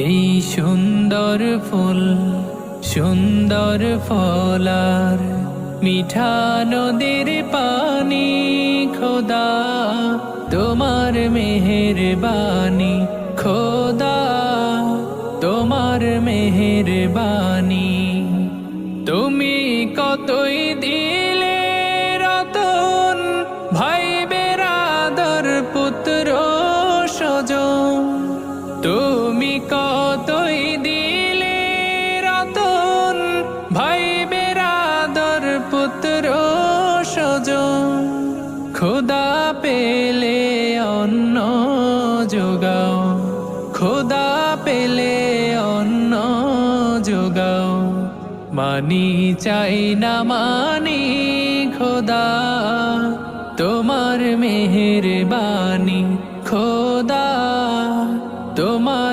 এই সুন্দর ফুল সুন্দর ফলার মিঠা নদীর পানি খোদা তোমার মেহেরবানি খোদা তোমার মেহেরবানি তুমি কতই দিলে রতন ভাই বেরাদর পুত্র স্বজন তুমি কতই দিলে রতন ভাই বেরাদর পুত্র স্বজন খোদা পেলে অন্ন যোগাও খোদা পেলে অন্ন যোগাও মানি চাই না মানি খোদা তোমার মেহেরবানি খোদা